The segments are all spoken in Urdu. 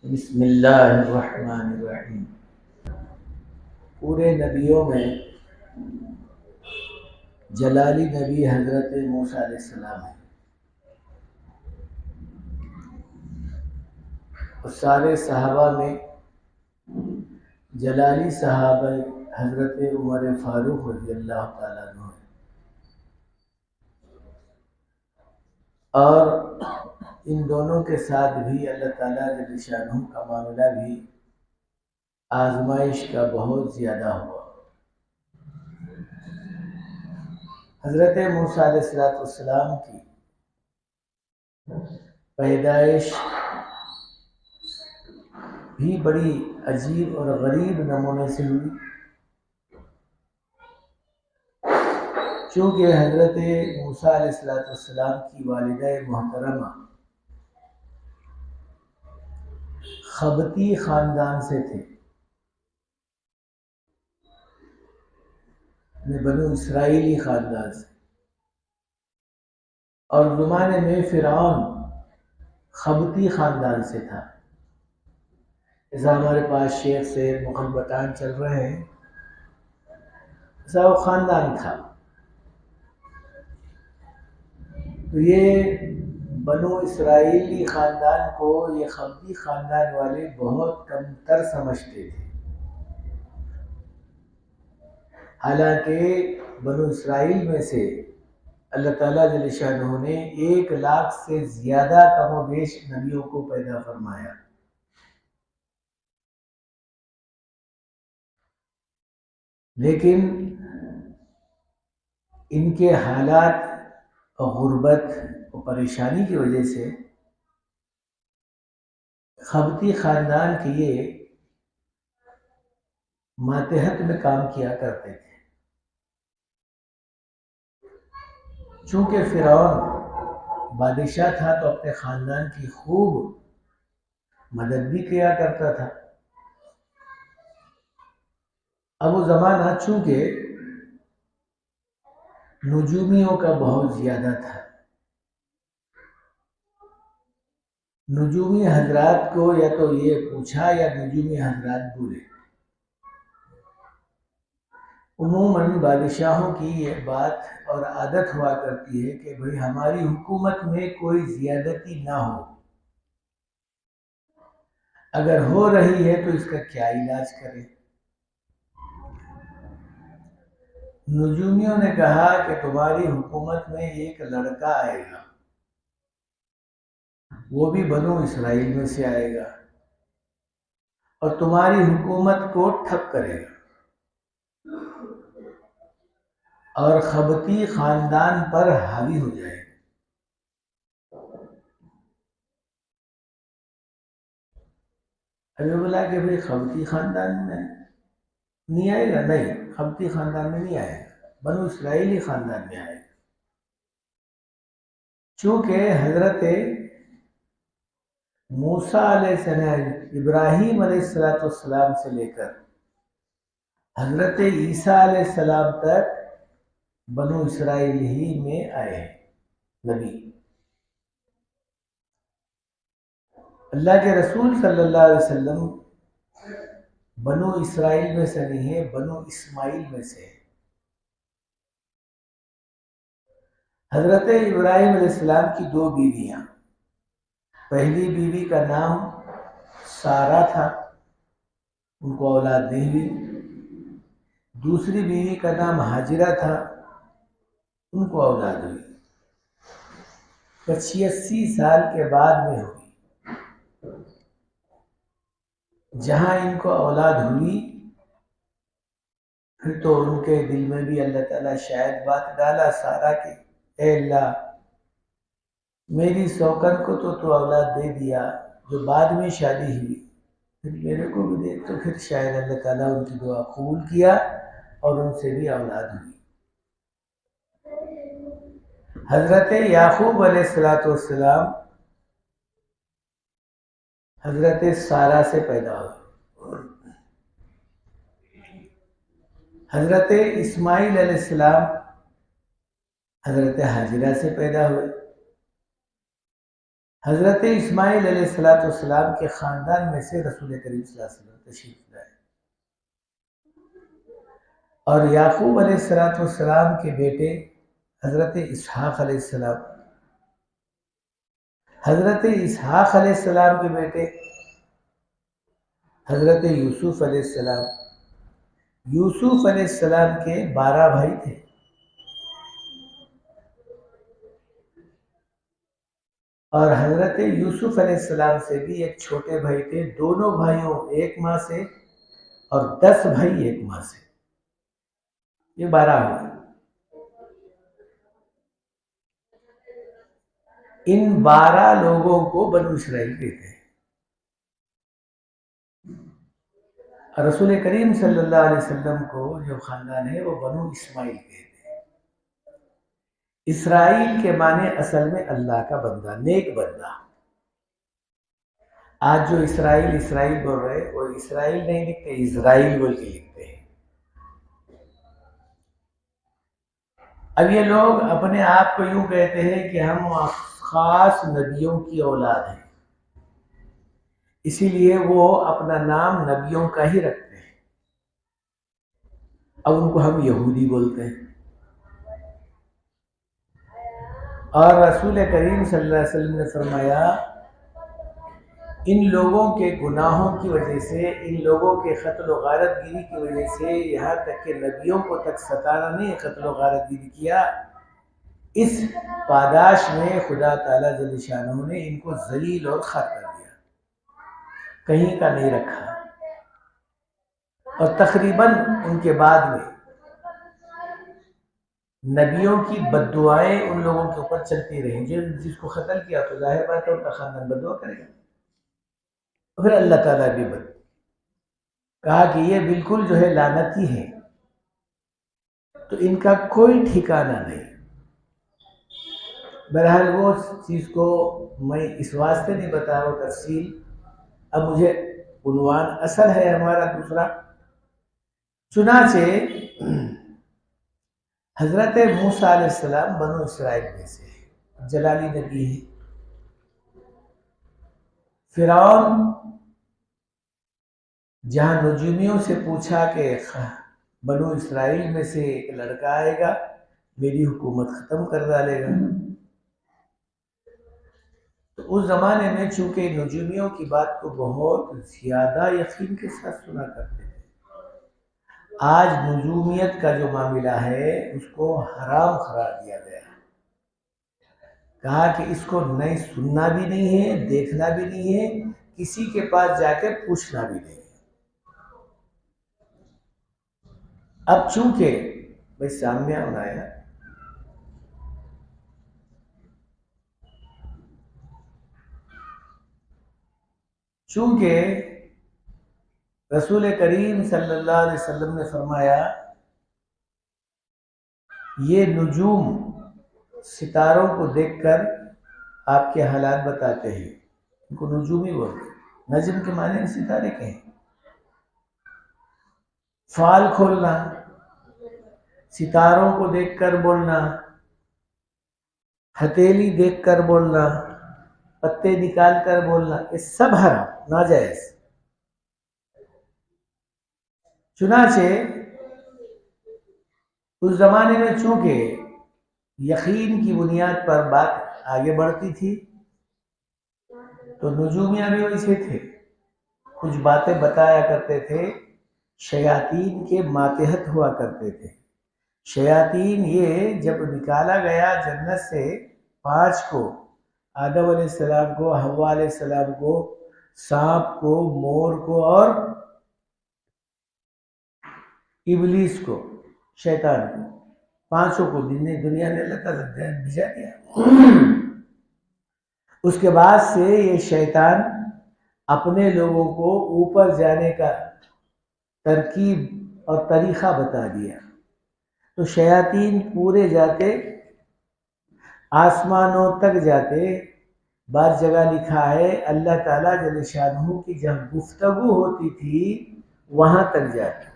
بسم اللہ الرحمن الرحیم۔ پورے نبیوں میں جلالی نبی حضرت موسیٰ علیہ السلام ہے، اور سارے صحابہ میں جلالی صحابہ حضرت عمر فاروق رضی اللہ تعالیٰ عنہ ہے، اور ان دونوں کے ساتھ بھی اللہ تعالیٰ جل شانہ کا معاملہ بھی آزمائش کا بہت زیادہ ہوا۔ حضرت موسیٰ علیہ السلام کی پیدائش بھی بڑی عجیب اور غریب نمونے سے ہوئی، چونکہ حضرت موسیٰ علیہ السلام کی والدہ محترمہ خبتی خاندان سے تھے، بنو اسرائیلی خاندان سے، اور زمانے میں فرعون خبتی خاندان سے تھا۔ ایسا ہمارے پاس شیخ سید مغل بطان چل رہے ہیں، ایسا وہ خاندان تھا۔ تو یہ بنو اسرائیلی خاندان کو یہ خبتی خاندان والے بہت کم تر سمجھتے تھے، حالانکہ بنو اسرائیل میں سے اللہ تعالیٰ جل شانہ نے 1,00,000 سے زیادہ کم و بیش نبیوں کو پیدا فرمایا، لیکن ان کے حالات اور غربت اور پریشانی کی وجہ سے خبتی خاندان کے یہ ماتحت میں کام کیا کرتے تھے۔ چونکہ فرعون بادشاہ تھا تو اپنے خاندان کی خوب مدد بھی کیا کرتا تھا۔ اب وہ زمانہ چونکہ نجومیوں کا بہت زیادہ تھا، نجومی حضرات کو یا تو یہ پوچھا یا نجومی حضرات بولے۔ عموماً بادشاہوں کی یہ بات اور عادت ہوا کرتی ہے کہ بھئی ہماری حکومت میں کوئی زیادتی نہ ہو، اگر ہو رہی ہے تو اس کا کیا علاج کریں۔ نجومیوں نے کہا کہ تمہاری حکومت میں ایک لڑکا آئے گا، وہ بھی بنو اسرائیل میں سے آئے گا، اور تمہاری حکومت کو ٹھپ کرے گا اور خبتی خاندان پر حاوی ہو جائے گا۔ ابھی بولا کہ بھئی خبتی خاندان میں نہیں آئے گا، نہیں، خبتی خاندان میں نہیں آئے گا، بنو اسرائیلی خاندان میں آئے گا۔ چونکہ حضرت موسیٰ علیہ السلام، ابراہیم علیہ السلام سے لے کر حضرت عیسیٰ علیہ السلام تک بنو اسرائیل ہی میں آئے ہیں نبی۔ اللہ کے رسول صلی اللہ علیہ وسلم بنو اسرائیل میں سے نہیں ہے، بنو اسماعیل میں سے ہے۔ حضرت ابراہیم علیہ السلام کی 2 بیویاں، پہلی بیوی کا نام سارہ تھا، ان کو اولاد نہیں ہوئی۔ دوسری بیوی کا نام ہاجرہ تھا، ان کو اولاد ہوئی، 85 سال کے بعد میں ہوئی۔ جہاں ان کو اولاد ہوئی، پھر تو ان کے دل میں بھی اللہ تعالیٰ شاید بات ڈالا سارہ کی، اے اللہ میری سوکن کو تو اولاد دے دیا، جو بعد میں شادی ہوئی پھر میرے کو بھی دے، تو پھر شاید اللہ تعالیٰ ان کی دعا قبول کیا اور ان سے بھی اولاد ہوئی۔ حضرت یعقوب علیہ السلام حضرت سارہ سے پیدا ہوئے، حضرت اسماعیل علیہ السلام حضرت ہاجرہ سے پیدا ہوئے، حضرت اسماعیل علیہ السلام کے خاندان میں سے رسول کریم صلی اللہ علیہ وسلم تشریف لائے، اور یعقوب علیہ السلام کے بیٹے حضرت اسحاق علیہ السلام، حضرت اسحاق علیہ السلام کے بیٹے حضرت یوسف علیہ السلام، یوسف علیہ السلام کے 12 بھائی تھے، اور حضرت یوسف علیہ السلام سے بھی ایک چھوٹے بھائی تھے، دونوں بھائیوں ایک ماں سے، اور 10 بھائی ایک ماں سے، یہ 12 ہوئے۔ ان 12 لوگوں کو بنو اسرائیل کہتے ہیں۔ رسول کریم صلی اللہ علیہ وسلم کو جو خاندان ہے وہ بنو اسماعیل کہتے ہیں۔ اسرائیل کے معنی اصل میں اللہ کا بندہ، نیک بندہ۔ آج جو اسرائیل اسرائیل بول رہے وہ اسرائیل نہیں لکھتے، اسرائیل بول کے لکھتے ہیں۔ اب یہ لوگ اپنے آپ کو یوں کہتے ہیں کہ ہم خاص نبیوں کی اولاد ہیں، اسی لیے وہ اپنا نام نبیوں کا ہی رکھتے ہیں۔ اب ان کو ہم یہودی بولتے ہیں، اور رسول کریم صلی اللہ علیہ وسلم نے فرمایا ان لوگوں کے گناہوں کی وجہ سے، ان لوگوں کے قتل و غارت گیری کی وجہ سے، یہاں تک کہ نبیوں کو تک ستانا نہیں، قتل و غارت گیری کیا، اس پاداش میں خدا تعالیٰ جل شانہ نے ان کو ذلیل اور خر کر دیا، کہیں کا نہیں رکھا۔ اور تقریباً ان کے بعد میں نبیوں کی بد دعائیں ان لوگوں کے اوپر چلتی رہیں، جس کو قتل کیا تو ظاہر بات ہے ان کا خاندان بد دعا کرے گا۔ پھر اللہ تعالیٰ بھی کہا کہ یہ بالکل جو ہے لعنتی ہے، تو ان کا کوئی ٹھکانہ نہیں۔ بہرحال وہ چیز کو میں اس واسطے نہیں بتا رہا ہوں تفصیل، اب مجھے عنوان اصل ہے ہمارا دوسرا۔ چنانچہ حضرت موسیٰ علیہ السلام بنو اسرائیل میں سے جلالی نبی ہے۔ فرعون جہاں نجومیوں سے پوچھا کہ بنو اسرائیل میں سے ایک لڑکا آئے گا میری حکومت ختم کر ڈالے گا، تو اس زمانے میں چونکہ نجومیوں کی بات کو بہت زیادہ یقین کے ساتھ سنا کرتے تھے، آج نجومیت کا جو معاملہ ہے اس کو حرام قرار دیا گیا، کہا کہ اس کو نہیں سننا بھی نہیں ہے، دیکھنا بھی نہیں ہے، کسی کے پاس جا کے پوچھنا بھی نہیں ہے۔ اب چونکہ بھائی سامنے آنا ہے، چونکہ رسول کریم صلی اللہ علیہ وسلم نے فرمایا یہ نجوم ستاروں کو دیکھ کر آپ کے حالات بتاتے ہیں، ان کو نجومی بولتے ہیں، نجم کے معنی ستارے کے ہیں۔ فال کھولنا، ستاروں کو دیکھ کر بولنا، ہتھیلی دیکھ کر بولنا، پتے نکال کر بولنا، یہ سب حرام ناجائز۔ چنانچہ اس زمانے میں چونکہ یقین کی بنیاد پر بات آگے بڑھتی تھی تو نجومیہ بھی ویسے تھے، کچھ باتیں بتایا کرتے تھے، شیاطین کے ماتحت ہوا کرتے تھے۔ شیاطین یہ جب نکالا گیا جنت سے 5 کو، آدم علیہ السلام کو، حوا علیہ السلام کو، سانپ کو، مور کو اور ابلیس کو، شیطان کو، 5 کو دنیا نے اللہ تعالیٰ بھیجا دیا۔ اس کے بعد سے یہ شیطان اپنے لوگوں کو اوپر جانے کا ترکیب اور طریقہ بتا دیا، تو شیاطین پورے جاتے، آسمانوں تک جاتے۔ بعض جگہ لکھا ہے اللہ تعالیٰ جل شانہ کی جب گفتگو ہوتی تھی وہاں تک جاتے،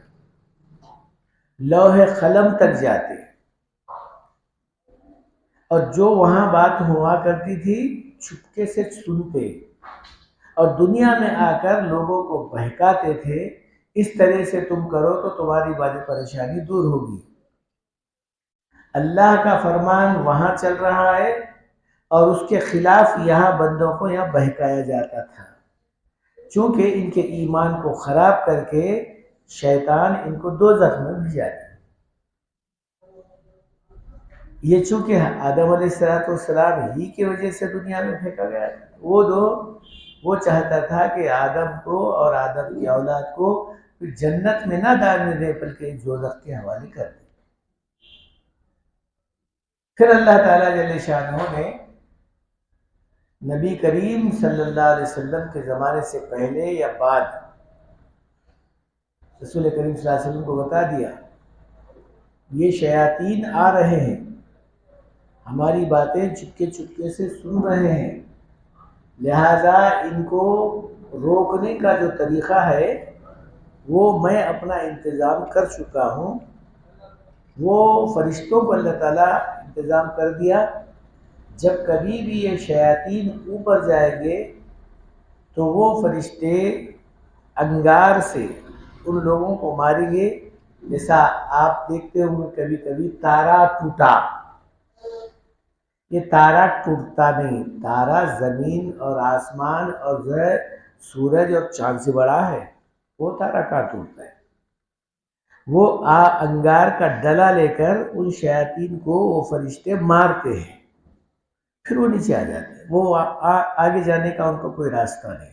لوح قلم تک جاتے، اور جو وہاں بات ہوا کرتی تھی چھپکے سے سنتے اور دنیا میں آ کر لوگوں کو بہکاتے تھے، اس طرح سے تم کرو تو تمہاری بڑی پریشانی دور ہوگی۔ اللہ کا فرمان وہاں چل رہا ہے اور اس کے خلاف یہاں بندوں کو یہاں بہکایا جاتا تھا، چونکہ ان کے ایمان کو خراب کر کے شیطان ان کو دوزخ میں بھیجا دیا۔ یہ چونکہ آدم علیہ السلام ہی کی وجہ سے دنیا میں پھینکا گیا تھا۔ وہ چاہتا تھا کہ آدم کو اور آدم کی اولاد کو جنت میں نہ ڈالنے دے بلکہ دوزخ کے حوالے کر دے۔ پھر اللہ تعالیٰ جل شانہ نے نبی کریم صلی اللہ علیہ وسلم کے زمانے سے پہلے یا بعد رسول کریم صلی اللہ علیہ وسلم کو بتا دیا، یہ شیاطین آ رہے ہیں، ہماری باتیں چپکے چپکے سے سن رہے ہیں، لہذا ان کو روکنے کا جو طریقہ ہے وہ میں اپنا انتظام کر چکا ہوں۔ وہ فرشتوں کو اللہ تعالیٰ انتظام کر دیا، جب کبھی بھی یہ شیاطین اوپر جائیں گے تو وہ فرشتے انگار سے ان لوگوں کو ماریں گے، جیسا آپ دیکھتے ہوں گے کبھی کبھی تارا ٹوٹا۔ یہ تارا ٹوٹتا نہیں، تارا زمین اور آسمان اور جو ہے سورج اور چاند سے بڑا ہے، وہ تارا کہاں ٹوٹتا ہے؟ وہ انگار کا ڈلا لے کر ان شیاطین کو وہ فرشتے مارتے ہیں، پھر وہ نیچے آ جاتے ہیں، وہ آگے جانے کا ان کو کوئی راستہ نہیں۔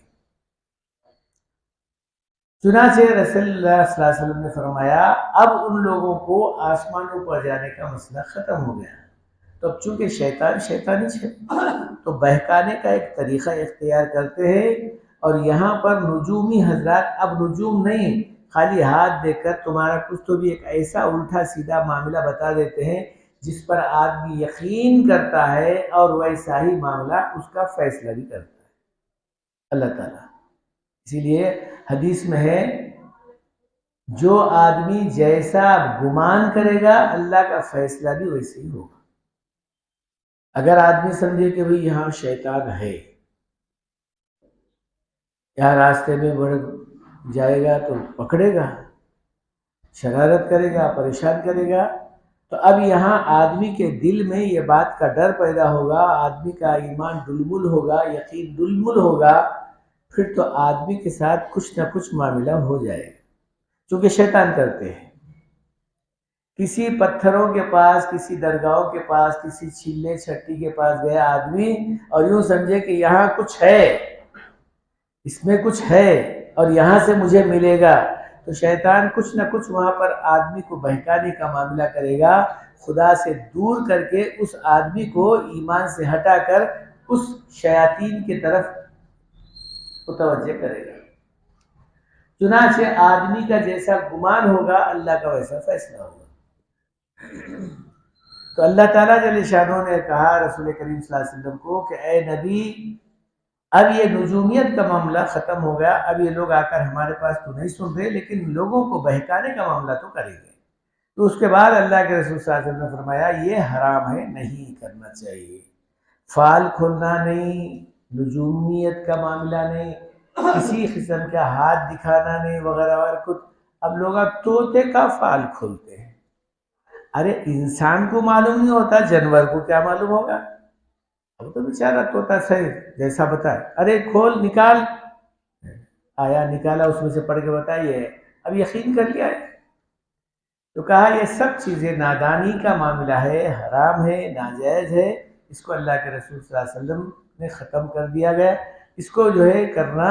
چنانچہ رسول اللہ صلی اللہ علیہ وسلم نے فرمایا اب ان لوگوں کو آسمانوں پر جانے کا مسئلہ ختم ہو گیا، تو اب چونکہ شیطانی تو بہکانے کا ایک طریقہ اختیار کرتے ہیں، اور یہاں پر نجومی حضرات اب نجوم نہیں، خالی ہاتھ دیکھ کر تمہارا کچھ تو بھی ایک ایسا الٹا سیدھا معاملہ بتا دیتے ہیں جس پر آدمی یقین کرتا ہے اور ویسا ہی معاملہ اس کا فیصلہ بھی کرتا ہے اللہ تعالیٰ۔ اسی لیے حدیث میں ہے جو آدمی جیسا گمان کرے گا اللہ کا فیصلہ بھی ویسے ہی ہوگا۔ اگر آدمی سمجھے کہ بھئی یہاں شیطان ہے، یہاں راستے میں بڑھ جائے گا تو پکڑے گا، شرارت کرے گا، پریشان کرے گا، تو اب یہاں آدمی کے دل میں یہ بات کا ڈر پیدا ہوگا، آدمی کا ایمان ڈلمل ہوگا، یقین ڈلمل ہوگا، پھر تو آدمی کے ساتھ کچھ نہ کچھ معاملہ ہو جائے گا، چونکہ شیطان کرتے ہیں۔ کسی پتھروں کے پاس، کسی درگاہوں کے پاس، کسی چھلے چھٹی کے پاس گیا آدمی اور یوں سمجھے کہ یہاں کچھ ہے، اس میں کچھ ہے اور یہاں سے مجھے ملے گا، تو شیطان کچھ نہ کچھ وہاں پر آدمی کو بہکانے کا معاملہ کرے گا، خدا سے دور کر کے اس آدمی کو ایمان سے ہٹا کر اس شیاطین کی طرف متوجہ کرے گا۔ چنانچہ آدمی کا جیسا گمان ہوگا اللہ کا ویسا فیصلہ ہوگا۔ تو اللہ تعالیٰ جل شانہ نے کہا رسول کریم صلی اللہ علیہ وسلم کو کہ اے نبی اب یہ نجومیت کا معاملہ ختم ہو گیا، اب یہ لوگ آ کر ہمارے پاس تو نہیں سن رہے لیکن لوگوں کو بہکانے کا معاملہ تو کریں گے۔ تو اس کے بعد اللہ کے رسول صلی اللہ علیہ وسلم نے فرمایا یہ حرام ہے، نہیں کرنا چاہیے، فال کھولنا نہیں، نجومیت کا معاملہ نہیں، کسی قسم کا ہاتھ دکھانا نہیں وغیرہ وغیرہ کچھ۔ اب لوگ طوطے کا فال کھولتے ہیں، ارے انسان کو معلوم نہیں ہوتا، جانور کو کیا معلوم ہوگا؟ اب تو بیچارہ طوطا صحیح جیسا بتائے، ارے کھول نکال، آیا نکالا، اس میں سے پڑھ کے بتائیے، اب یقین کر لیا ہے۔ تو کہا یہ سب چیزیں نادانی کا معاملہ ہے، حرام ہے، ناجائز ہے، اس کو اللہ کے رسول صلی اللہ علیہ وسلم نے ختم کر دیا گیا، اس کو جو ہے کرنا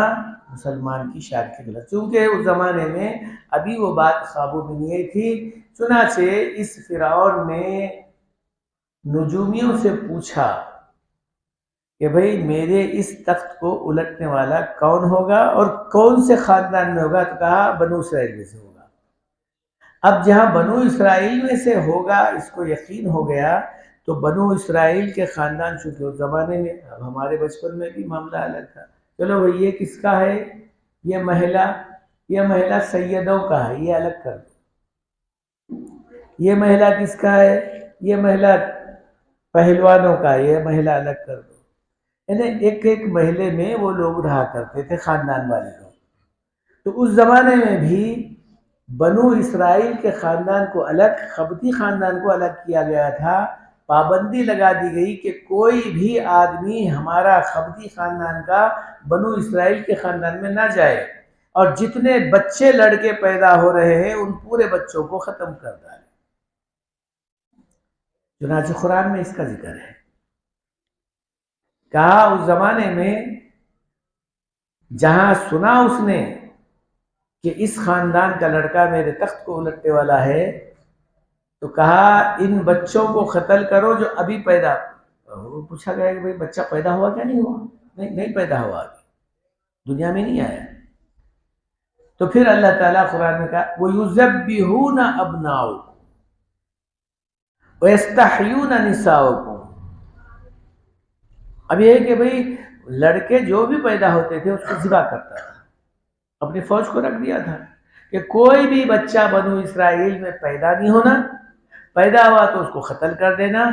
مسلمان کی شان کی غلط، چونکہ اس زمانے میں ابھی وہ بات قابو میں نہیں تھی۔ چنانچہ اس فرعون نے نجومیوں سے پوچھا کہ بھئی میرے اس تخت کو الٹنے والا کون ہوگا اور کون سے خاندان میں ہوگا؟ تو کہا بنو اسرائیل میں سے ہوگا۔ اب جہاں بنو اسرائیل میں سے ہوگا اس کو یقین ہو گیا، تو بنو اسرائیل کے خاندان چونکہ اس زمانے میں، اب ہمارے بچپن میں بھی معاملہ الگ تھا، چلو بھئی یہ کس کا ہے، یہ محلہ سیدوں کا ہے، یہ الگ کر دو، یہ محلہ کس کا ہے، یہ محلہ پہلوانوں کا ہے، یہ محلہ الگ کر دو، یعنی ایک ایک محلے میں وہ لوگ رہا کرتے تھے، خاندان والے لوگ. تو اس زمانے میں بھی بنو اسرائیل کے خاندان کو الگ، قبطی خاندان کو الگ کیا گیا تھا. پابندی لگا دی گئی کہ کوئی بھی آدمی ہمارا قبطی خاندان کا بنو اسرائیل کے خاندان میں نہ جائے، اور جتنے بچے لڑکے پیدا ہو رہے ہیں ان پورے بچوں کو ختم کر ڈالے. چنانچہ قرآن میں اس کا ذکر ہے. کہا اس زمانے میں جہاں سنا اس نے کہ اس خاندان کا لڑکا میرے تخت کو الٹنے والا ہے، تو کہا ان بچوں کو قتل کرو جو ابھی پیدا. پوچھا گیا کہ بھئی بچہ پیدا ہوا کیا؟ نہیں ہوا. نہیں پیدا ہوا، ابھی دنیا میں نہیں آیا. تو پھر اللہ تعالیٰ قرآن میں کہا وَيُذَبِّحُونَ أَبْنَاءَكُمْ وَيَسْتَحْيُونَ نِسَاءَكُمْ. اب یہ ہے کہ بھئی لڑکے جو بھی پیدا ہوتے تھے اس کو ذبح کرتا تھا، اپنی فوج کو رکھ دیا تھا کہ کوئی بھی بچہ بنو اسرائیل میں پیدا نہیں ہونا، پیدا ہوا تو اس کو قتل کر دینا،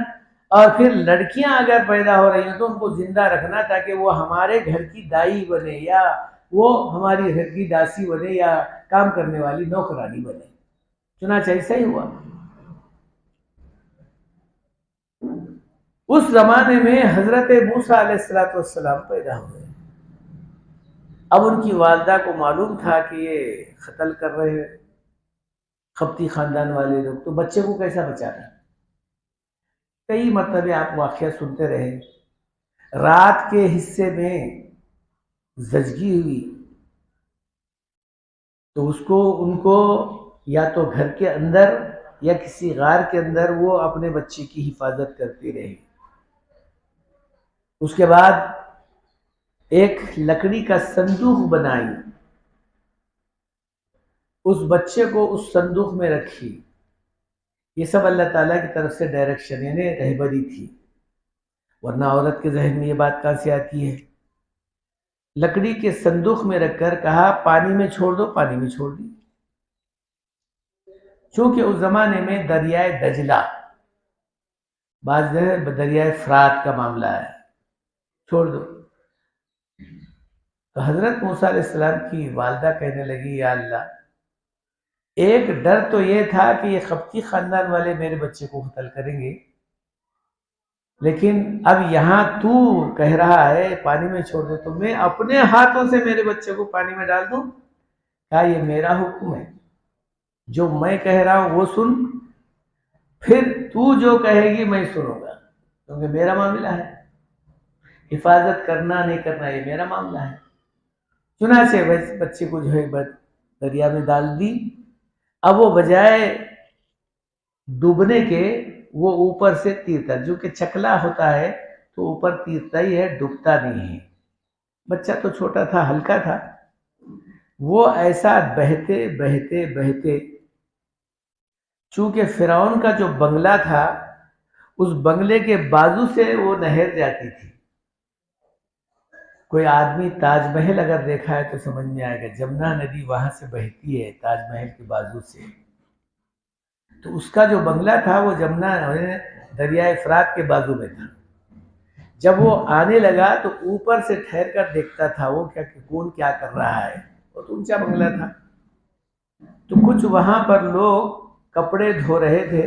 اور پھر لڑکیاں اگر پیدا ہو رہی ہیں تو ان کو زندہ رکھنا تاکہ وہ ہمارے گھر کی دائی بنے، یا وہ ہماری گھر کی داسی بنے، یا کام کرنے والی نوکرانی بنے. چنانچہ ایسا ہی ہوا. اس زمانے میں حضرت موسیٰ علیہ السلام پیدا ہوئے. اب ان کی والدہ کو معلوم تھا کہ یہ قتل کر رہے ہیں قبطی خاندان والے لوگ، تو بچے کو کیسا بچانا. کئی مرتبہ آپ واقعہ سنتے رہے. رات کے حصے میں زچگی ہوئی تو ان کو یا تو گھر کے اندر یا کسی غار کے اندر وہ اپنے بچے کی حفاظت کرتی رہی. اس کے بعد ایک لکڑی کا صندوق بنائی، اس بچے کو اس صندوق میں رکھی. یہ سب اللہ تعالیٰ کی طرف سے ڈائریکشن یعنی رہبری تھی، ورنہ عورت کے ذہن میں یہ بات کہاں سے آتی ہے. لکڑی کے صندوق میں رکھ کر کہا پانی میں چھوڑ دو، پانی میں چھوڑ دی. چونکہ اس زمانے میں دریائے دجلہ، بعض دریائے فرات کا معاملہ ہے، چھوڑ دو. تو حضرت موسیٰ علیہ السلام کی والدہ کہنے لگی یا اللہ، ایک ڈر تو یہ تھا کہ یہ قبطی خاندان والے میرے بچے کو قتل کریں گے، لیکن اب یہاں تو کہہ رہا ہے پانی میں چھوڑ دے، تو میں اپنے ہاتھوں سے میرے بچے کو پانی میں ڈال دوں؟ کہا یہ میرا حکم ہے، جو میں کہہ رہا ہوں وہ سن، پھر تو جو کہے گی میں سنوں گا، کیونکہ میرا معاملہ ہے، حفاظت کرنا نہیں کرنا یہ میرا معاملہ ہے. چنانچہ بچے کو جو ہے دریا میں ڈال دی. اب وہ بجائے ڈوبنے کے وہ اوپر سے تیرتا، جو کہ چکلا ہوتا ہے تو اوپر تیرتا ہی ہے، ڈوبتا نہیں ہے. بچہ تو چھوٹا تھا، ہلکا تھا، وہ ایسا بہتے بہتے بہتے، چونکہ فرعون کا جو بنگلہ تھا اس بنگلے کے بازو سے وہ نہر جاتی تھی. کوئی آدمی تاج محل اگر دیکھا ہے تو سمجھ میں آئے گا، جمنا ندی وہاں سے بہتی ہے تاج محل کے بازو سے. تو اس کا جو بنگلہ تھا وہ جمنا دریائے فرات کے بازو میں تھا. جب وہ آنے لگا تو اوپر سے ٹھہر کر دیکھتا تھا وہ کون کیا کر رہا ہے. بہت اونچا بنگلہ تھا. تو کچھ وہاں پر لوگ کپڑے دھو رہے تھے،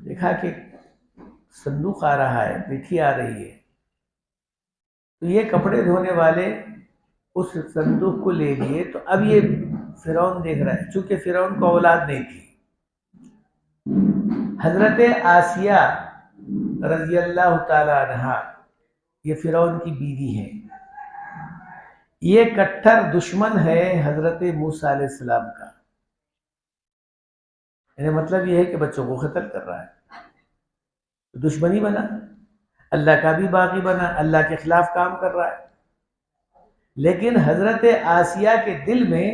دیکھا کہ صندوق آ رہا ہے، پیٹھی آ رہی ہے. تو یہ کپڑے دھونے والے اس صندوق کو لے لیے. تو اب یہ فرعون دیکھ رہا ہے، چونکہ فرعون کو اولاد نہیں تھی. حضرت آسیہ رضی اللہ تعالی عنہا یہ فرعون کی بیوی ہے. یہ کٹھر دشمن ہے حضرت موسیٰ علیہ السلام کا. یعنی مطلب یہ ہے کہ بچوں کو قتل کر رہا ہے، دشمنی بنا، اللہ کا بھی باغی بنا، اللہ کے خلاف کام کر رہا ہے. لیکن حضرت آسیہ کے دل میں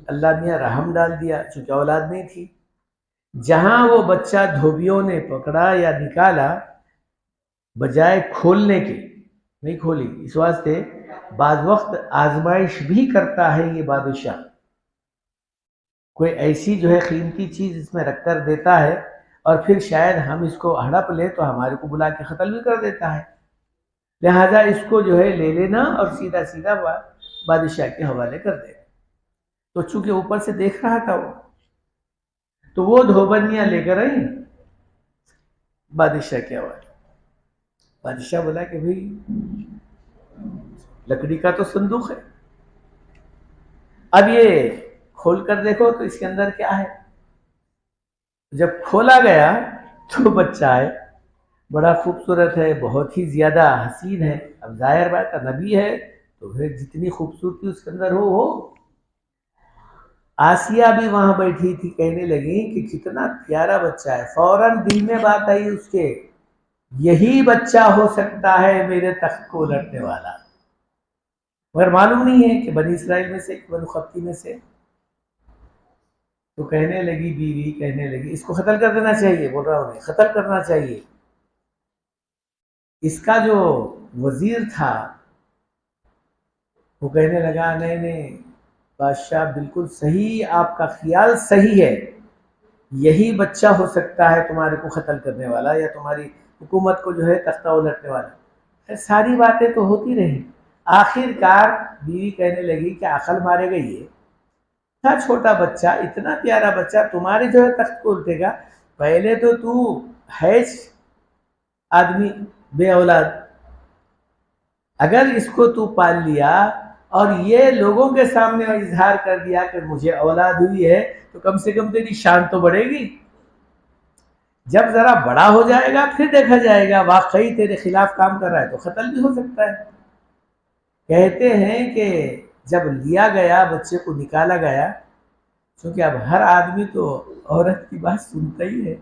اللہ میاں رحم ڈال دیا، چونکہ اولاد نہیں تھی. جہاں وہ بچہ دھوبیوں نے پکڑا یا نکالا، بجائے کھولنے کے نہیں کھولی. اس واسطے بعض وقت آزمائش بھی کرتا ہے یہ بادشاہ، کوئی ایسی جو ہے قیمتی چیز اس میں رکھ کر دیتا ہے اور پھر شاید ہم اس کو ہڑپ لیں تو ہمارے کو بلا کے قتل بھی کر دیتا ہے. لہذا اس کو جو ہے لے لینا اور سیدھا سیدھا بادشاہ کے حوالے کر دینا۔ تو چونکہ اوپر سے دیکھ رہا تھا وہ، تو وہ دھوبنیاں لے کر آئی بادشاہ کے حوالے۔ بادشاہ بولا کہ بھئی لکڑی کا تو صندوق ہے، اب یہ کھول کر دیکھو تو اس کے اندر کیا ہے۔ جب کھولا گیا تو بچہ ہے، بڑا خوبصورت ہے، بہت ہی زیادہ حسین ہے۔ اب ظاہر بات ہے نبی ہے تو پھر جتنی خوبصورتی اس کے اندر ہو۔ آسیہ بھی وہاں بیٹھی تھی، کہنے لگی کہ کتنا پیارا بچہ ہے۔ فوراً دل میں بات آئی اس کے، یہی بچہ ہو سکتا ہے میرے تخت کو الٹنے والا، مگر معلوم نہیں ہے کہ بنی اسرائیل میں سے بنو خطی میں سے۔ تو کہنے لگی بیوی، کہنے لگی اس کو قتل کر دینا چاہیے، بول رہا ہوں قتل کرنا چاہیے۔ اس کا جو وزیر تھا وہ کہنے لگا نہیں بادشاہ بالکل صحیح، آپ کا خیال صحیح ہے، یہی بچہ ہو سکتا ہے تمہارے کو قتل کرنے والا یا تمہاری حکومت کو جو ہے تختہ الٹنے والا۔ ساری باتیں تو ہوتی رہی، آخر کار بیوی کہنے لگی کہ عقل مارے گئی ہے، اتنا چھوٹا بچہ، اتنا پیارا بچہ تمہارے جو ہے تخت کو الٹے گا؟ پہلے تو ہے آدمی بے اولاد، اگر اس کو تو پال لیا اور یہ لوگوں کے سامنے اظہار کر دیا کہ مجھے اولاد ہوئی ہے، تو کم سے کم تیری شان تو بڑھے گی۔ جب ذرا بڑا ہو جائے گا پھر دیکھا جائے گا، واقعی تیرے خلاف کام کر رہا ہے تو قتل بھی ہو سکتا ہے۔ کہتے ہیں کہ جب لیا گیا، بچے کو نکالا گیا، کیونکہ اب ہر آدمی تو عورت کی بات سنتا ہی ہے،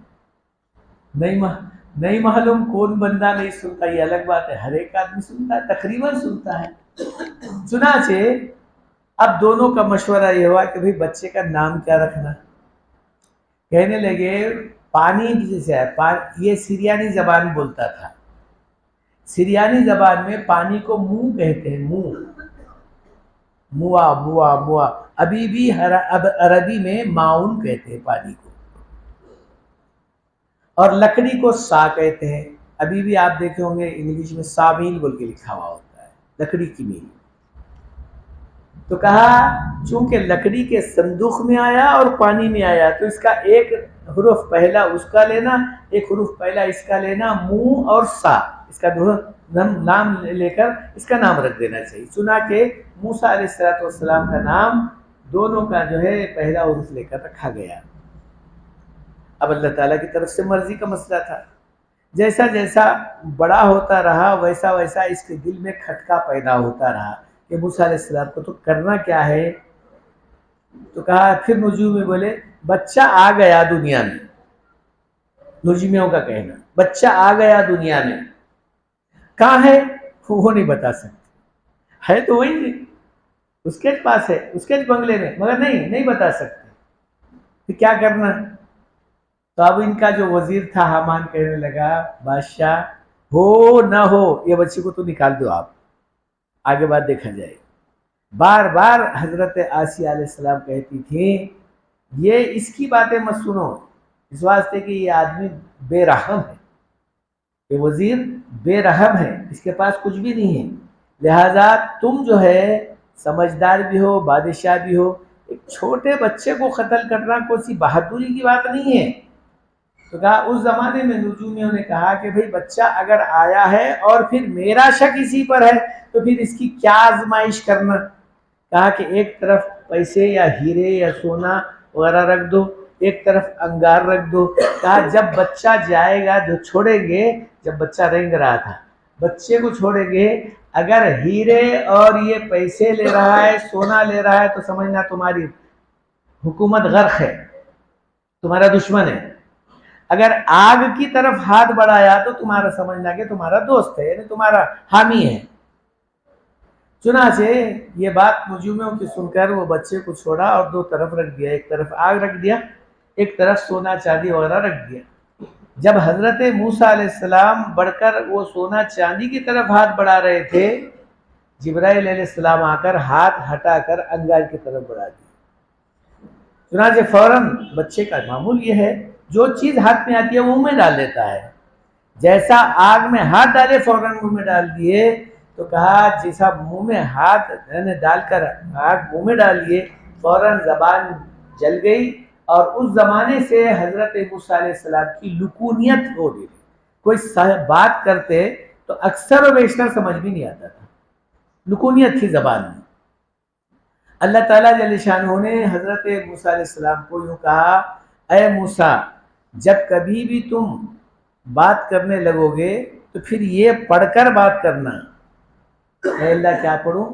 نہیں معلوم کون بندہ نہیں سنتا، یہ الگ بات ہے، ہر ایک آدمی سنتا ہے، تقریباً سنتا ہے۔ چنانچہ اب دونوں کا مشورہ یہ ہوا کہ بھئی بچے کا نام کیا رکھنا۔ کہنے لگے پانی جیسے ہے، یہ سریانی زبان بولتا تھا، سریانی زبان میں پانی کو منہ کہتے ہیں، منہ، موا، ابھی بھی عربی میں معاون کہتے ہیں پانی کو، اور لکڑی کو سا کہتے ہیں۔ ابھی بھی آپ دیکھے ہوں گے انگلش میں سا میل بول کے لکھا ہوا ہوتا ہے، لکڑی کی میل۔ تو کہا چونکہ لکڑی کے صندوق میں آیا اور پانی میں آیا تو اس کا ایک حرف پہلا اس کا لینا، ایک حرف پہلا اس کا لینا، منہ اور سا، اس کا نام لے کر اس کا نام رکھ دینا چاہیے۔ چنانچہ موسیٰ علیہ السلام کا نام دونوں کا جو ہے پہلا حرف لے کر رکھا گیا۔ اب اللہ تعالیٰ کی طرف سے مرضی کا مسئلہ تھا، جیسا جیسا بڑا ہوتا رہا ویسا ویسا اس کے دل میں کھٹکا پیدا ہوتا رہا کہ موسیٰ علیہ السلام کو تو کرنا کیا ہے۔ تو کہا، پھر نجوم میں بولے بچہ آ گیا دنیا میں، نجومیوں کا کہنا بچہ آ گیا دنیا میں، کہاں ہے وہ نہیں بتا سکتے، ہے تو وہی اس کے پاس ہے، اس کے بنگلے میں، مگر نہیں بتا سکتے، پھر کیا کرنا۔ تو اب ان کا جو وزیر تھا حامان کہنے لگا بادشاہ ہو نہ ہو یہ بچے کو تو نکال دو، آپ آگے بات دیکھا جائے۔ بار بار حضرت آسیہ علیہ السلام کہتی تھی یہ اس کی باتیں مت سنو، اس واسطے کہ یہ آدمی بے رحم ہے، یہ وزیر بے رحم ہے، اس کے پاس کچھ بھی نہیں ہے، لہذا تم جو ہے سمجھدار بھی ہو، بادشاہ بھی ہو، ایک چھوٹے بچے کو قتل کرنا کوئی سی بہادری کی بات نہیں ہے۔ تو کہا اس زمانے میں نجومیوں نے کہا کہ بھئی بچہ اگر آیا ہے اور پھر میرا شک اسی پر ہے تو پھر اس کی کیا آزمائش کرنا۔ کہا کہ ایک طرف پیسے یا ہیرے یا سونا وغیرہ رکھ دو، ایک طرف انگار رکھ دو۔ کہا جب بچہ جائے گا جو چھوڑیں گے، جب بچہ رینگ رہا تھا بچے کو چھوڑیں گے، اگر ہیرے اور یہ پیسے لے رہا ہے، سونا لے رہا ہے تو سمجھنا تمہاری حکومت غرق ہے، تمہارا دشمن ہے۔ اگر آگ کی طرف ہاتھ بڑھایا تو تمہارا سمجھنا کہ تمہارا دوست ہے، یعنی تمہارا حامی ہے۔ چنانچہ یہ بات نجومیوں کی سن کر وہ بچے کو چھوڑا اور دو طرف رکھ دیا، ایک طرف آگ رکھ دیا، ایک طرف سونا چاندی وغیرہ رکھ دیا۔ جب حضرت موسیٰ علیہ السلام بڑھ کر وہ سونا چاندی کی طرف ہاتھ بڑھا رہے تھے، جبرائیل علیہ السلام آ کر ہاتھ ہٹا کر انگار کی طرف بڑھا دیا۔ چنانچہ فوراً بچے کا معمول یہ ہے جو چیز ہاتھ میں آتی ہے وہ منہ میں ڈال دیتا ہے، جیسا آگ میں ہاتھ ڈالے فوراً منہ میں ڈال دیے، تو کہا جیسا منہ میں ہاتھ ڈال کر آگ منہ میں ڈالیے فوراً زبان جل گئی، اور اس زمانے سے حضرت موسیٰ علیہ السلام کی لکونیت ہو گئی، کوئی بات کرتے تو اکثر و بیشتر سمجھ بھی نہیں آتا تھا، لکونیت تھی زبان میں۔ اللہ تعالیٰ جل شانہ نے حضرت موسیٰ علیہ السلام کو یوں کہا، اے موسیٰ جب کبھی بھی تم بات کرنے لگو گے تو پھر یہ پڑھ کر بات کرنا۔ اے اللہ کیا پڑھوں؟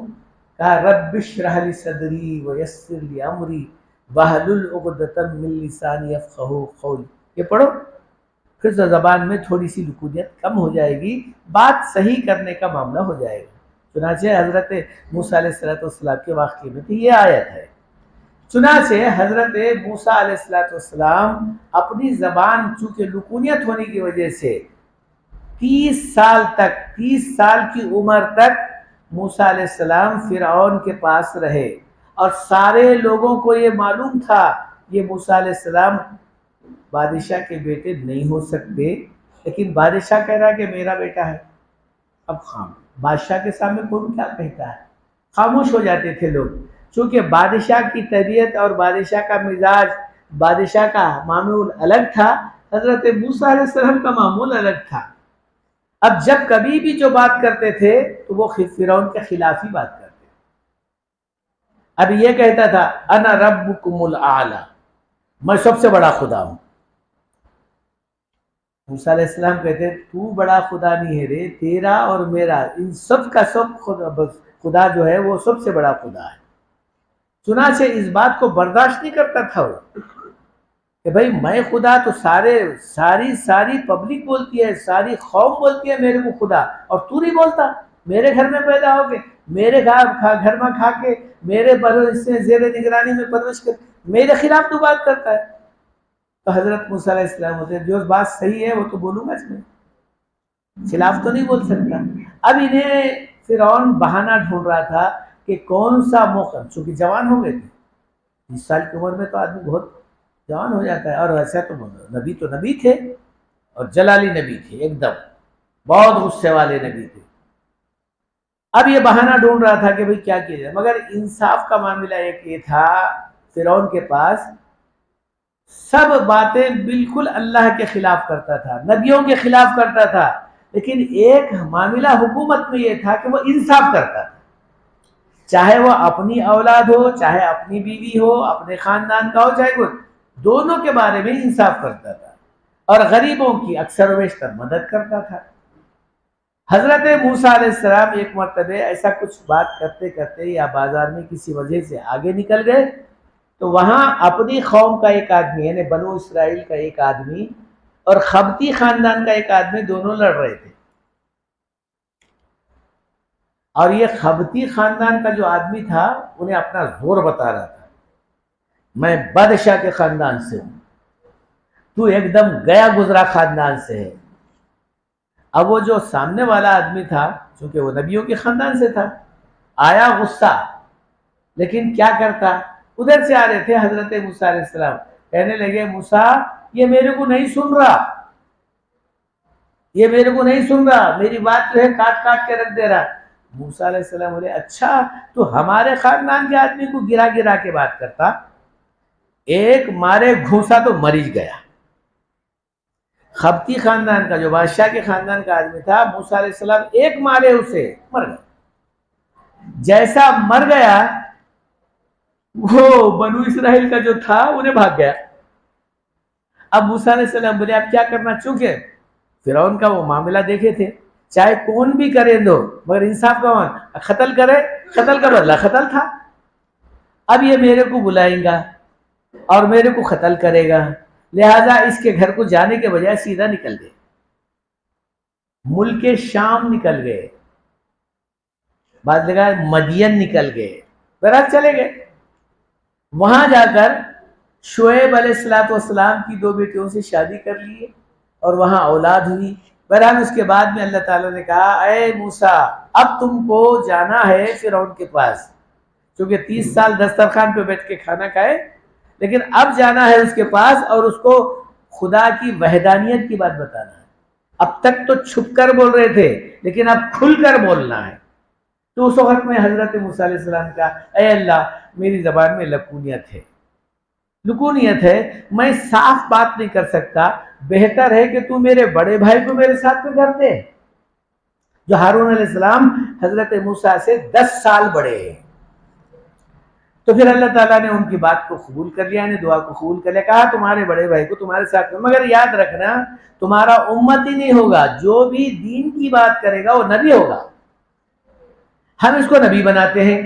کہا رب اشرح لی صدری ویسر لی امری واحلل عقدۃ من لسانی یفقہوا قولی، یہ پڑھو، پھر زبان میں تھوڑی سی لکونیت کم ہو جائے گی، بات صحیح کرنے کا معاملہ ہو جائے گا۔ چنانچہ حضرت موسیٰ علیہ السلام کے واقعے میں تو یہ آیت ہے۔ چنانچہ حضرت موسیٰ علیہ السلام اپنی زبان چونکہ لکونیت ہونے کی وجہ سے 30 سال کی عمر تک موسیٰ علیہ السلام فرعون کے پاس رہے، اور سارے لوگوں کو یہ معلوم تھا یہ موسیٰ علیہ السلام بادشاہ کے بیٹے نہیں ہو سکتے، لیکن بادشاہ کہہ رہا کہ میرا بیٹا ہے۔ اب بادشاہ کے سامنے کون کیا کہتا ہے، خاموش ہو جاتے تھے لوگ، چونکہ بادشاہ کی طبیعت اور بادشاہ کا مزاج، بادشاہ کا معمول الگ تھا، حضرت موسیٰ علیہ السلام کا معمول الگ تھا۔ اب جب کبھی بھی جو بات کرتے تھے تو وہ فرعون کے خلاف ہی بات کرتے تھے۔ اب یہ کہتا تھا انا ربکم الاعلی، میں سب سے بڑا خدا ہوں۔ موسیٰ علیہ السلام کہتے ہیں تو بڑا خدا نہیں ہے رے، تیرا اور میرا ان سب کا سب خدا جو ہے وہ سب سے بڑا خدا ہے۔ چنانچہ اس بات کو برداشت نہیں کرتا تھا وہ کہ بھائی میں خدا تو ساری پبلک بولتی ہے، ساری قوم بولتی ہے میرے کو خدا، اور تو نہیں بولتا، میرے گھر میں پیدا ہو کے، میرے گھر میں کھا کے، میرے زیر نگرانی میں پرورش کر، میرے خلاف تو بات کرتا ہے۔ تو حضرت موسیٰ علیہ السلام ہوتے ہیں جو بات صحیح ہے وہ تو بولوں گا، اس میں خلاف تو نہیں بول سکتا۔ اب انہیں فرعون بہانہ ڈھونڈ رہا تھا کہ کون سا موقع، چونکہ جوان ہو گئے تھے، 20 سال کی عمر میں تو آدمی بہت جوان ہو جاتا ہے، اور ویسا تو نبی تھے، اور جلالی نبی تھے، ایک دم بہت غصے والے نبی تھے۔ اب یہ بہانہ ڈھونڈ رہا تھا کہ بھئی کیا کیا جائے، مگر انصاف کا معاملہ ایک یہ تھا فرعون کے پاس، سب باتیں بالکل اللہ کے خلاف کرتا تھا، نبیوں کے خلاف کرتا تھا، لیکن ایک معاملہ حکومت میں یہ تھا کہ وہ انصاف کرتا تھا، چاہے وہ اپنی اولاد ہو، چاہے اپنی بیوی ہو، اپنے خاندان کا ہو، چاہے وہ دونوں کے بارے میں انصاف کرتا تھا، اور غریبوں کی اکثر و بیشتر مدد کرتا تھا۔ حضرت موسیٰ علیہ السلام ایک مرتبہ ایسا کچھ بات کرتے کرتے یا بازار میں کسی وجہ سے آگے نکل گئے، تو وہاں اپنی قوم کا ایک آدمی یعنی بنو اسرائیل کا ایک آدمی اور خبتی خاندان کا ایک آدمی دونوں لڑ رہے تھے، اور یہ خبتی خاندان کا جو آدمی تھا انہیں اپنا زور بتا رہا تھا، میں بادشاہ کے خاندان سے ہوں، تو ایک دم گیا گزرا خاندان سے ہے۔ اب وہ جو سامنے والا آدمی تھا چونکہ وہ نبیوں کے خاندان سے تھا، آیا غصہ، لیکن کیا کرتا، ادھر سے آ رہے تھے حضرت موسیٰ علیہ السلام، کہنے لگے موسیٰ یہ میرے کو نہیں سن رہا، یہ میرے کو نہیں سن رہا، میری بات جو ہے کاٹ کاٹ کے رکھ دے رہا۔ موسیٰ علیہ السلام بولے اچھا تو ہمارے خاندان کے آدمی کو گرا گرا کے بات کرتا، ایک مارے گھوسا تو مریج گیا۔ خبتی خاندان کا جو بادشاہ کے خاندان کا آدمی تھا، موسیٰ علیہ السلام ایک مارے اسے مر گیا، جیسا مر گیا وہ بنو اسرائیل کا جو تھا انہیں بھاگ گیا۔ اب موسیٰ علیہ السلام بولے اب کیا کرنا، چونکہ فرعون کا وہ معاملہ دیکھے تھے، چاہے کون بھی کرے دو مگر انصاف کا مان، قتل کرے، قتل کا بدلہ قتل تھا، اب یہ میرے کو بلائیں گا اور میرے کو قتل کرے گا، لہذا اس کے گھر کو جانے کے بجائے سیدھا نکل گئے، ملک شام نکل گئے، بعد لگا مدین نکل گئے، برات چلے گئے، وہاں جا کر شعیب علیہ السلام کی 2 بیٹیوں سے شادی کر لیے اور وہاں اولاد ہوئی۔ بہرحال اس کے بعد میں اللہ تعالیٰ نے کہا اے موسیٰ اب تم کو جانا ہے فرعون کے پاس، کیونکہ 30 سال دسترخوان پہ بیٹھ کے کھانا کھائے، لیکن اب جانا ہے اس کے پاس اور اس کو خدا کی وحدانیت کی بات بتانا ہے، اب تک تو چھپ کر بول رہے تھے لیکن اب کھل کر بولنا ہے. تو اس وقت میں حضرت موسیٰ علیہ السلام کا اے اللہ میری زبان میں لکونیت ہے، میں صاف بات نہیں کر سکتا، بہتر ہے کہ تو میرے بڑے بھائی کو میرے ساتھ میں کر دے، جو ہارون علیہ السلام حضرت موسیٰ سے 10 سال بڑے ہیں. تو پھر اللہ تعالیٰ نے ان کی بات کو قبول کر لیا، یعنی دعا کو قبول کر لیا، کہا تمہارے بڑے بھائی کو تمہارے ساتھ میں، مگر یاد رکھنا تمہارا امت ہی نہیں ہوگا، جو بھی دین کی بات کرے گا وہ نبی ہوگا. ہم اس کو نبی بناتے ہیں.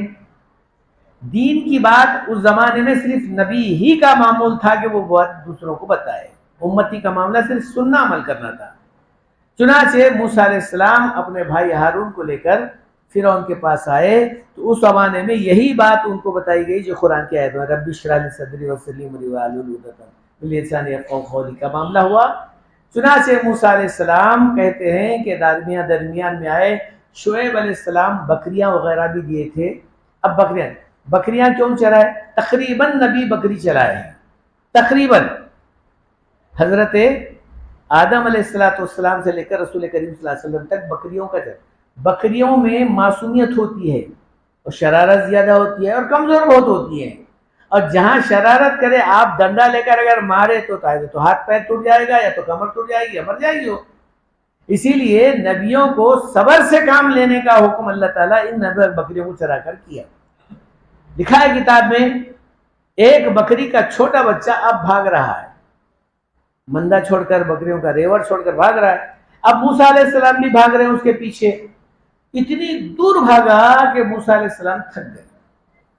دین کی بات اس زمانے میں صرف نبی ہی کا معمول تھا کہ وہ بات دوسروں کو بتائے، امتی کا معاملہ صرف سننا عمل کرنا تھا. چنانچہ موسیٰ علیہ السلام اپنے بھائی ہارون کو لے کر فرعون کے پاس آئے تو اس زمانے میں یہی بات ان کو بتائی گئی جو قرآن کی آیت میں رب اشرح لی صدری ویسر لی امری واحلل عقدۃ من لسانی یفقہوا قولی کا معاملہ ہوا. چنانچہ موسیٰ علیہ السلام کہتے ہیں کہ درمیان میں آئے. شعیب علیہ السلام بکریاں وغیرہ بھی دیے تھے. اب بکریاں کیوں چرائے؟ تقریباً نبی بکری چرائے ہیں تقریباً. حضرت آدم علیہ السلام سے لے کر رسول کریم صلی اللہ علیہ وسلم تک بکریوں کا بکریوں میں معصومیت ہوتی ہے اور شرارت زیادہ ہوتی ہے اور کمزور بہت ہوتی ہے، اور جہاں شرارت کرے آپ ڈنڈا لے کر اگر مارے تو ہاتھ پیر ٹوٹ جائے گا یا تو کمر ٹوٹ جائے گی یا مر جائے گی. اسی لیے نبیوں کو صبر سے کام لینے کا حکم اللہ تعالیٰ ان بکریوں کو چرا کر کیا. لکھا ہے کتاب میں ایک بکری کا چھوٹا بچہ اب بھاگ رہا ہے، مندہ چھوڑ کر بکریوں کا ریوڑ چھوڑ کر بھاگ رہا ہے. اب موسیٰ علیہ السلام بھی بھاگ رہے ہیں اس کے پیچھے. اتنی دور بھاگا کہ موسیٰ علیہ السلام تھک گئے،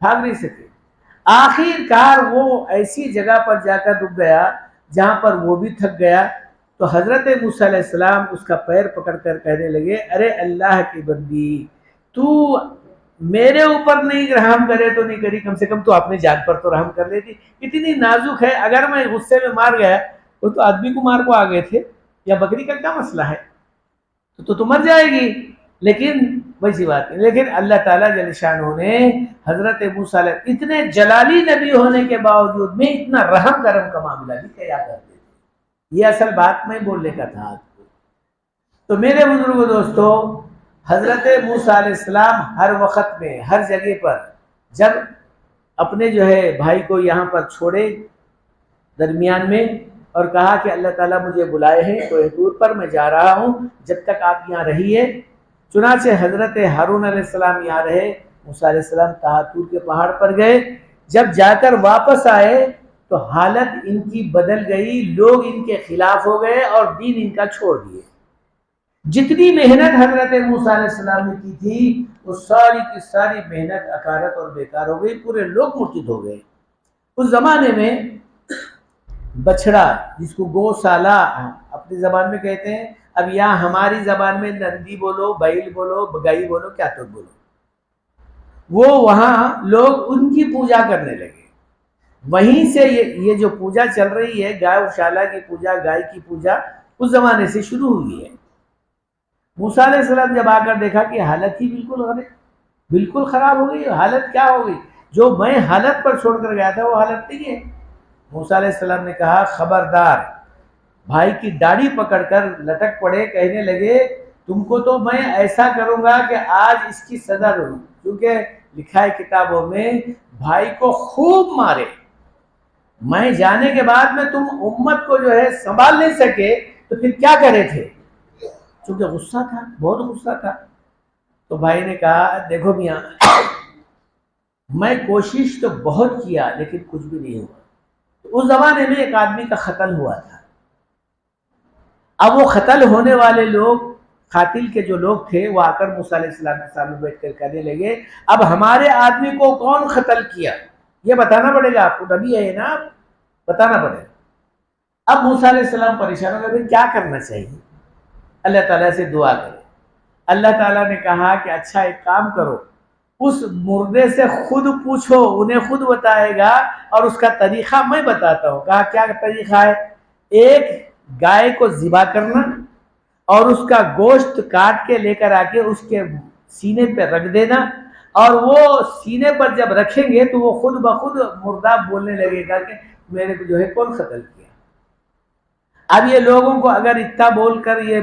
بھاگ نہیں سکے. آخر کار وہ ایسی جگہ پر جا کر رک گیا جہاں پر وہ بھی تھک گیا. تو حضرت موسیٰ علیہ السلام اس کا پیر پکڑ کر کہنے لگے ارے اللہ کی بندی، تو میرے اوپر نہیں رحم کرے تو نہیں کری، کم سے کم تو اپنے جان پر تو رحم کر لیتی. اتنی نازک ہے، اگر میں غصے میں مار گیا وہ تو آدمی کو مار کو آ گئے تھے، یا بکری کا کیا مسئلہ ہے، تو مر جائے گی. لیکن ویسی بات نہیں. لیکن اللہ تعالیٰ جل شانہ نے حضرت موسیٰ علیہ اتنے جلالی نبی ہونے کے باوجود میں اتنا رحم کرم کا معاملہ بھی کیا کرتے تھے. یہ اصل بات میں بولنے کا تھا. تو میرے بزرگوں دوستو، حضرت موسیٰ علیہ السلام ہر وقت میں ہر جگہ پر جب اپنے بھائی کو یہاں پر چھوڑے درمیان میں اور کہا کہ اللہ تعالیٰ مجھے بلائے ہیں کوئی دور پر، میں جا رہا ہوں، جب تک آپ یہاں رہیے. چنانچہ حضرت ہارون علیہ السلام یہاں رہے. موسیٰ علیہ السلام طور کے پہاڑ پر گئے. جب جا کر واپس آئے تو حالت ان کی بدل گئی، لوگ ان کے خلاف ہو گئے اور دین ان کا چھوڑ دیے. جتنی محنت حضرت موسیٰ علیہ السلام نے کی تھی وہ ساری کی ساری محنت اکارت اور بیکار ہو گئی، پورے لوگ مرتد ہو گئے. اس زمانے میں بچڑا جس کو گوسالہ اپنی زبان میں کہتے ہیں، اب یہاں ہماری زبان میں نندی بولو، بیل بولو، بگائی بولو، کیا تو بولو، وہ وہاں لوگ ان کی پوجا کرنے لگے. وہیں سے یہ جو پوجا چل رہی ہے گائے شالہ کی پوجا، گائے کی پوجا، اس زمانے سے شروع ہوئی ہے. موسیٰ علیہ السلام جب آ کر دیکھا کہ حالت ہی بالکل خراب ہو گئی. حالت کیا ہو گئی؟ جو میں حالت پر چھوڑ کر گیا تھا وہ حالت نہیں ہے. موسیٰ علیہ السلام نے کہا خبردار. بھائی کی داڑھی پکڑ کر لٹک پڑے، کہنے لگے تم کو تو میں ایسا کروں گا کہ آج اس کی سزا دوں. کیونکہ لکھا ہے کتابوں میں بھائی کو خوب مارے. میں جانے کے بعد میں تم امت کو سنبھال نہیں سکے تو پھر کیا کرے تھے؟ چونکہ غصہ تھا، بہت غصہ تھا. تو بھائی نے کہا دیکھو میاں، میں کوشش تو بہت کیا لیکن کچھ بھی نہیں ہوا. اس زمانے میں ایک آدمی کا قتل ہوا تھا. اب وہ قتل ہونے والے لوگ، قاتل کے جو لوگ تھے، وہ آ کر موسیٰ علیہ السلام کے سامنے بیٹھ کر کہنے لگے اب ہمارے آدمی کو کون قتل کیا یہ بتانا پڑے گا، آپ کو نبی ہے نا، بتانا پڑے گا. اب موسیٰ علیہ السلام پریشان ہو گئے، کیا کرنا چاہیے؟ اللہ تعالیٰ سے دعا کرے. اللہ تعالیٰ نے کہا کہ اچھا ایک کام کرو، اس مردے سے خود پوچھو، انہیں خود بتائے گا اور اس کا طریقہ میں بتاتا ہوں. کہا کیا طریقہ ہے؟ ایک گائے کو ذبح کرنا اور اس کا گوشت کاٹ کے لے کر آ کے اس کے سینے پہ رکھ دینا، اور وہ سینے پر جب رکھیں گے تو وہ خود بخود مردہ بولنے لگے گا کہ میرے کو کون قتل کیا. اب یہ لوگوں کو اگر اتنا بول کر یہ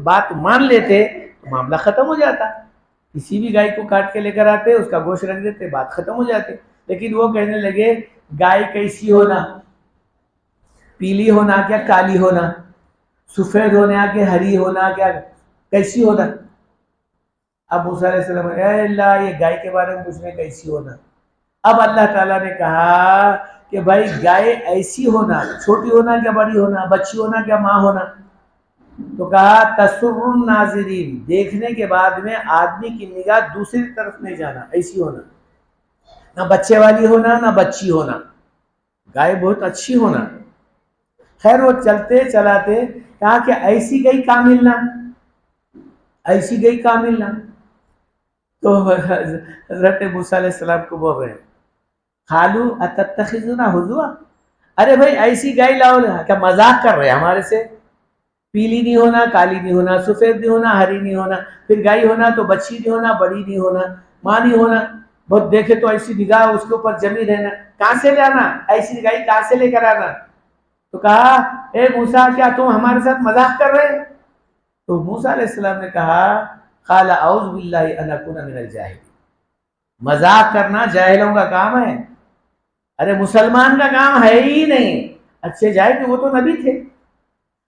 بات مان لیتے تو معاملہ ختم ہو جاتا. کسی بھی گائے کو کاٹ کے لے کر آتے، اس کا گوشت رکھ دیتے، بات ختم ہو جاتی. لیکن وہ کہنے لگے گائے کیسی ہونا، پیلی ہونا کیا کالی ہونا، سفید ہونا کہ ہری ہونا کیا کیسی ہونا. اب موسیٰ علیہ السلام اے اللہ یہ گائے کے بارے میں پوچھ رہے کیسی ہونا. اب اللہ تعالیٰ نے کہا کہ بھائی گائے ایسی ہونا، چھوٹی ہونا کیا بڑی ہونا، بچی ہونا کیا ماں ہونا. تو کہا تسر الناظرین، دیکھنے کے بعد میں آدمی کی نگاہ دوسری طرف نہیں جانا، ایسی ہونا، نہ بچے والی ہونا نہ بچی ہونا، گائے بہت اچھی ہونا. خیر وہ چلتے چلاتے کہا کہ ایسی گئی کامل نہ، ایسی گئی کامل نہ. تو حضرت موسیٰ علیہ السلام کو بول رہے ہیں قالوا اتتخذنا ہزوا، ارے بھائی ایسی گائے لاؤ، کیا مذاق کر رہے ہیں ہمارے سے؟ پیلی نہیں ہونا، کالی نہیں ہونا، سفید نہیں ہونا، ہری نہیں ہونا، پھر گائے ہونا تو بچی نہیں ہونا، بڑی نہیں ہونا، ماں نہیں ہونا. بہت دیکھے تو ایسی نگاہ اس کے اوپر جمی رہنا، کہاں سے لانا ایسی گائے، کہاں سے لے کر آنا. تو کہا اے موسیٰ کیا تم ہمارے ساتھ مذاق کر رہے ہیں؟ تو موسیٰ علیہ السلام نے کہا قال اعوذ باللہ ان اکون من الجاہلین، مذاق کرنا جاہلوں کا کام ہے، ارے مسلمان کا کام ہے ہی نہیں. اچھے جائے کہ وہ تو نبی تھے.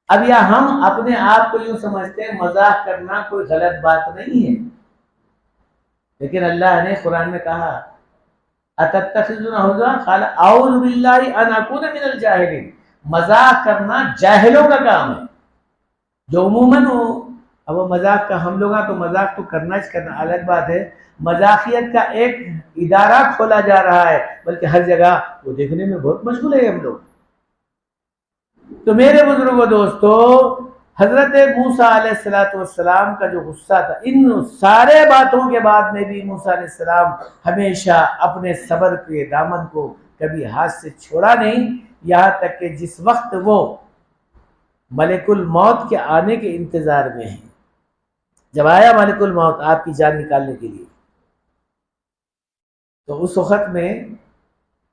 اب یا ہم اپنے آپ کو یوں سمجھتے ہیں مذاق کرنا کوئی غلط بات نہیں ہے، لیکن اللہ نے قرآن میں کہا اتتخذون ہزوا قال اعوذ باللہ ان اکون من الجاہلین، مذاق کرنا جاہلوں کا کام ہے. جو عموماً اب وہ مذاق کا ہم لوگ تو مذاق تو کرنا ہی کرنا الگ بات ہے، مذاقیت کا ایک ادارہ کھولا جا رہا ہے، بلکہ ہر جگہ وہ دیکھنے میں بہت مشغول ہے ہم لوگ. تو میرے بزرگوں دوستو، حضرت موسیٰ علیہ السلام کا جو غصہ تھا، ان سارے باتوں کے بعد میں بھی موسیٰ علیہ السلام ہمیشہ اپنے صبر کے دامن کو کبھی ہاتھ سے چھوڑا نہیں، یہاں تک کہ جس وقت وہ ملک الموت کے آنے کے انتظار میں ہیں، جب آیا ملک الموت آپ کی جان نکالنے کے لیے، تو اس وقت میں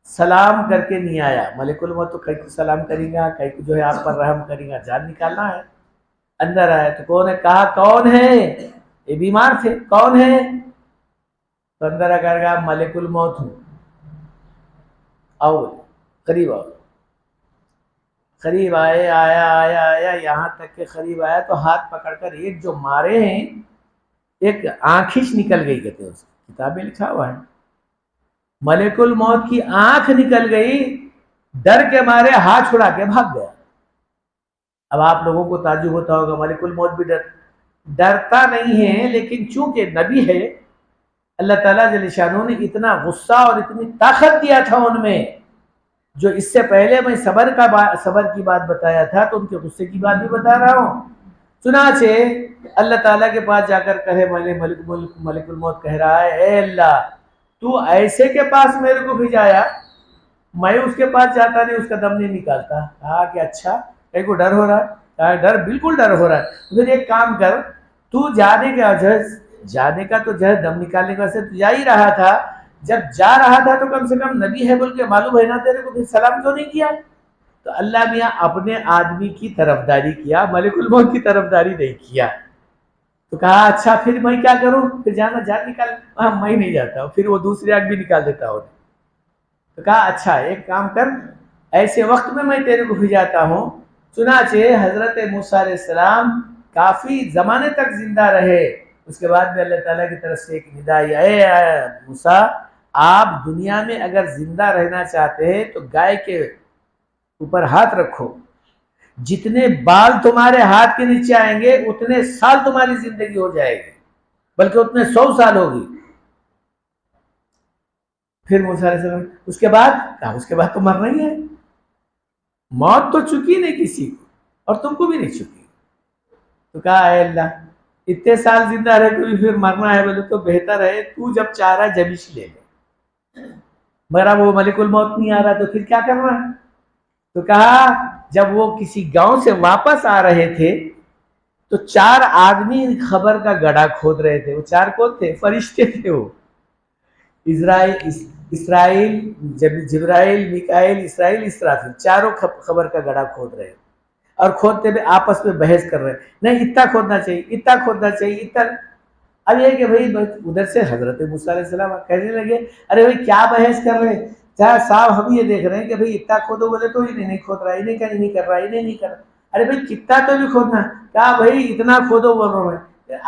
سلام کر کے نہیں آیا. ملک الموت تو کئی کو سلام کرے گا، کئی کو جو ہے آپ پر رحم کرے گا، جان نکالنا ہے. اندر آیا تو کون ہے، کہا کون ہے، یہ بیمار تھے، کون ہے؟ تو اندر آ کر کہا ملک الموت ہوں، آؤ قریب آؤ. قریب آئے، آیا یہاں تک کہ قریب آیا تو ہاتھ پکڑ کر ایک جو مارے ہیں، ایک آنکھش نکل گئی، کہتے ہیں اس کتابیں لکھا ہوا ہے ملک الموت کی آنکھ نکل گئی، ڈر کے مارے ہاتھ چھڑا کے بھاگ گیا. اب آپ لوگوں کو تعجب ہوتا ہوگا ملک الموت بھی ڈرتا نہیں ہے، لیکن چونکہ نبی ہے، اللہ تعالیٰ جل شانہ نے اتنا غصہ اور اتنی طاقت دیا تھا ان میں، جو اس سے پہلے میں صبر کی بات بتایا تھا تو ان کے غصے کی بات بھی بتا رہا ہوں. چنانچہ اللہ تعالیٰ کے پاس جا کر کہے ملک الموت کہہ رہا ہے اے اللہ تو ایسے کے پاس میرے کو بھیجایا، میں اس کے پاس جاتا نہیں، اس کا دم نہیں نکالتا. کہا کہ اچھا کہیں کو ڈر ہو رہا ہے؟ کہا ڈر بالکل ڈر ہو رہا ہے. پھر ایک کام کر، تو جانے کا تو دم نکالنے کا واسطے تو جا ہی رہا تھا، جب جا رہا تھا تو کم سے کم نبی ہے بول کے معلوم ہے نا تیرے کو، پھر سلام کیوں نہیں کیا؟ تو اللہ میاں اپنے آدمی کی طرفداری کیا، ملک الموت کی طرفداری نہیں کیا. تو کہا اچھا پھر میں کیا کروں، پھر جانا جان نکال. میں نہیں جاتا ہوں، پھر وہ دوسری آگ بھی نکال دیتا ہوں. تو کہا اچھا ایک کام کر، ایسے وقت میں تیرے کو بھیجاتا ہوں. چنانچہ حضرت موسیٰ علیہ السلام کافی زمانے تک زندہ رہے. اس کے بعد میں اللہ تعالیٰ کی طرف سے ایک ندا آئی، اے موسیٰ آپ دنیا میں اگر زندہ رہنا چاہتے ہیں تو گائے کے اوپر ہاتھ رکھو، جتنے بال تمہارے ہاتھ کے نیچے آئیں گے اتنے سال تمہاری زندگی ہو جائے گی، بلکہ اتنے 100 سال ہوگی. پھر موسیٰ علیہ السلام اس کے بعد کہا اس کے بعد تو مرنا ہی ہے، موت تو چکی نہیں کسی کو اور تم کو بھی نہیں چکی. تو کہا اے اللہ اتنے سال زندہ رہ کے پھر مرنا ہے بولے تو بہتر ہے تو جب چاہ رہا ہے جبش لے لے، میرا وہ ملک الموت نہیں آ رہا تو پھر کیا کرنا ہے. تو کہا جب وہ کسی گاؤں سے واپس آ رہے تھے تو 4 آدمی خبر کا گڑھا کھود رہے تھے. وہ 4 کون تھے؟ فرشتے تھے. وہ اسرائیل، جبرائیل، میکائیل، اسرائیل، اسرافیل، چاروں خبر کا گڑھا کھود رہے. اور کھودتے ہوئے آپس میں بحث کر رہے ہیں، نہیں اتنا کھودنا چاہیے، اتنا کھودنا چاہیے، اتنا۔ اب یہ کہ بھائی ادھر سے حضرت موسیٰ علیہ السلام کہنے لگے ارے بھائی کیا بحث کر رہے ہیں، کیا صاحب ہم یہ دیکھ رہے ہیں کہ بھائی اتنا کھودو، بولے تو انہیں نہیں کھود رہا، انہیں نہیں کر رہا، انہیں نہیں کر رہا، ارے بھائی کتنا تو بھی کھودنا، کہا بھائی اتنا کھودو بول رہا ہوں،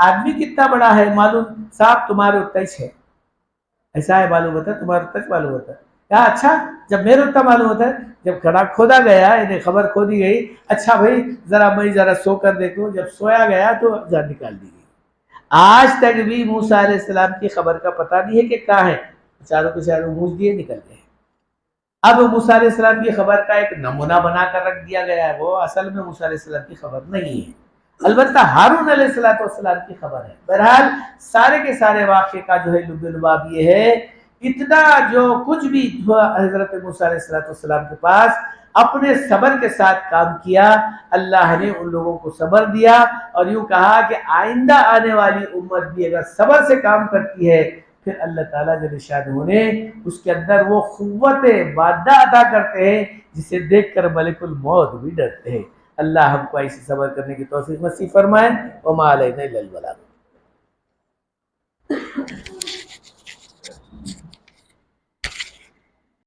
آدمی کتنا بڑا ہے معلوم، صاحب تمہارے اتنا ہی ہے، ایسا ہے معلوم ہوتا ہے، تمہارا اتنا معلوم ہوتا ہے، کہا اچھا جب میرے اتنا معلوم ہوتا ہے، جب کھڑا کھودا گیا انہیں خبر کھودی گئی، اچھا بھائی ذرا سو کر دیکھو، جب سویا گیا تو جان نکال دی گئی۔ آج تک بھی موسیٰ علیہ السلام کی خبر کا پتہ نہیں ہے کہ کہاں ہے، چاروں کے چاروں گونج دیے نکل گئے۔ اب موسیٰ علیہ السلام کی خبر کا ایک نمونہ بنا کر رکھ دیا گیا ہے، وہ اصل میں موسیٰ علیہ السلام کی خبر نہیں ہے، البتہ ہارون علیہ السلام کی خبر ہے۔ بہرحال سارے کے سارے واقعے کا جو ہے لب لباب یہ ہے، اتنا جو کچھ بھی حضرت موسیٰ علیہ السلام کے پاس اپنے صبر کے ساتھ کام کیا، اللہ نے ان لوگوں کو صبر دیا، اور یوں کہا کہ آئندہ آنے والی امت بھی اگر صبر سے کام کرتی ہے پھر اللہ تعالیٰ جل شانہ نے اس کے اندر وہ قوت مادہ عطا کرتے ہیں جسے دیکھ کر ملک الموت بھی ڈرتے ہیں۔ اللہ ہم کو ایسے صبر کرنے کی توفیق نصیب فرمائے، وما علینا الا البلاغ۔